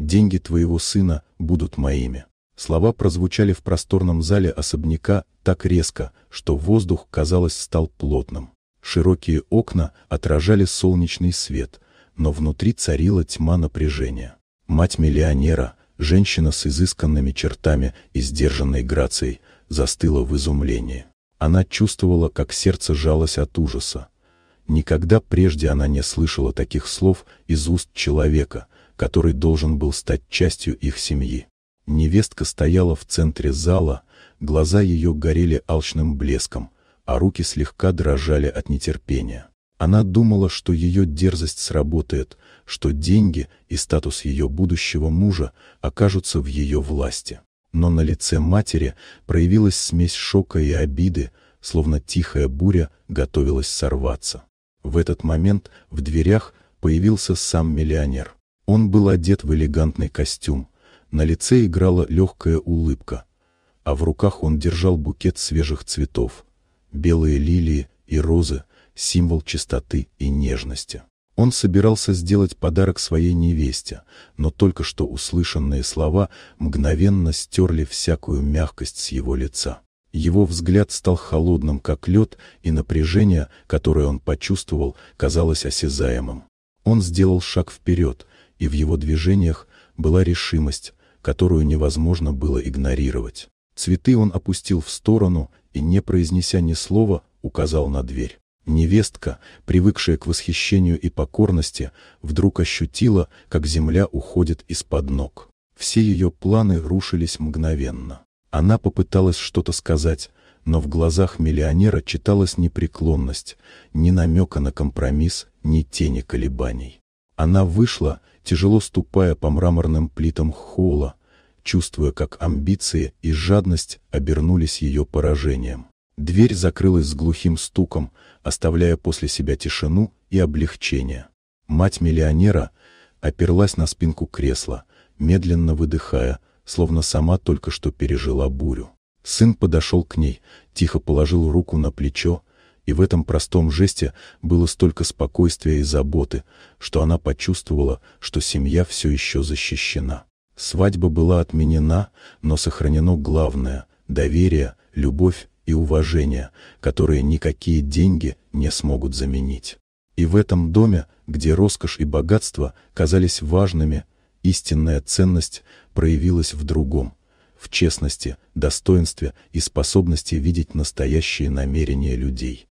деньги твоего сына будут моими». Слова прозвучали в просторном зале особняка так резко, что воздух, казалось, стал плотным. Широкие окна отражали солнечный свет, но внутри царила тьма напряжения. Мать миллионера, женщина с изысканными чертами и сдержанной грацией, застыла в изумлении. Она чувствовала, как сердце жалось от ужаса. Никогда прежде она не слышала таких слов из уст человека, который должен был стать частью их семьи. Невестка стояла в центре зала, глаза ее горели алчным блеском, а руки слегка дрожали от нетерпения. Она думала, что ее дерзость сработает, что деньги и статус ее будущего мужа окажутся в ее власти. Но на лице матери проявилась смесь шока и обиды, словно тихая буря готовилась сорваться. В этот момент в дверях появился сам миллионер. Он был одет в элегантный костюм, на лице играла легкая улыбка, а в руках он держал букет свежих цветов, белые лилии и розы, символ чистоты и нежности. Он собирался сделать подарок своей невесте, но только что услышанные слова мгновенно стерли всякую мягкость с его лица. Его взгляд стал холодным, как лед, и напряжение, которое он почувствовал, казалось осязаемым. Он сделал шаг вперед, и в его движениях была решимость, которую невозможно было игнорировать. Цветы он опустил в сторону и, не произнеся ни слова, указал на дверь. Невестка, привыкшая к восхищению и покорности, вдруг ощутила, как земля уходит из-под ног. Все ее планы рушились мгновенно. Она попыталась что-то сказать, но в глазах миллионера читалась непреклонность, ни намека на компромисс, ни тени колебаний. Она вышла, тяжело ступая по мраморным плитам холла, чувствуя, как амбиции и жадность обернулись ее поражением. Дверь закрылась с глухим стуком, оставляя после себя тишину и облегчение. Мать миллионера оперлась на спинку кресла, медленно выдыхая, словно сама только что пережила бурю. Сын подошел к ней, тихо положил руку на плечо, и в этом простом жесте было столько спокойствия и заботы, что она почувствовала, что семья все еще защищена. Свадьба была отменена, но сохранено главное – доверие, любовь и уважение, которые никакие деньги не смогут заменить. И в этом доме, где роскошь и богатство казались важными, истинная ценность проявилась в другом – в честности, достоинстве и способности видеть настоящие намерения людей.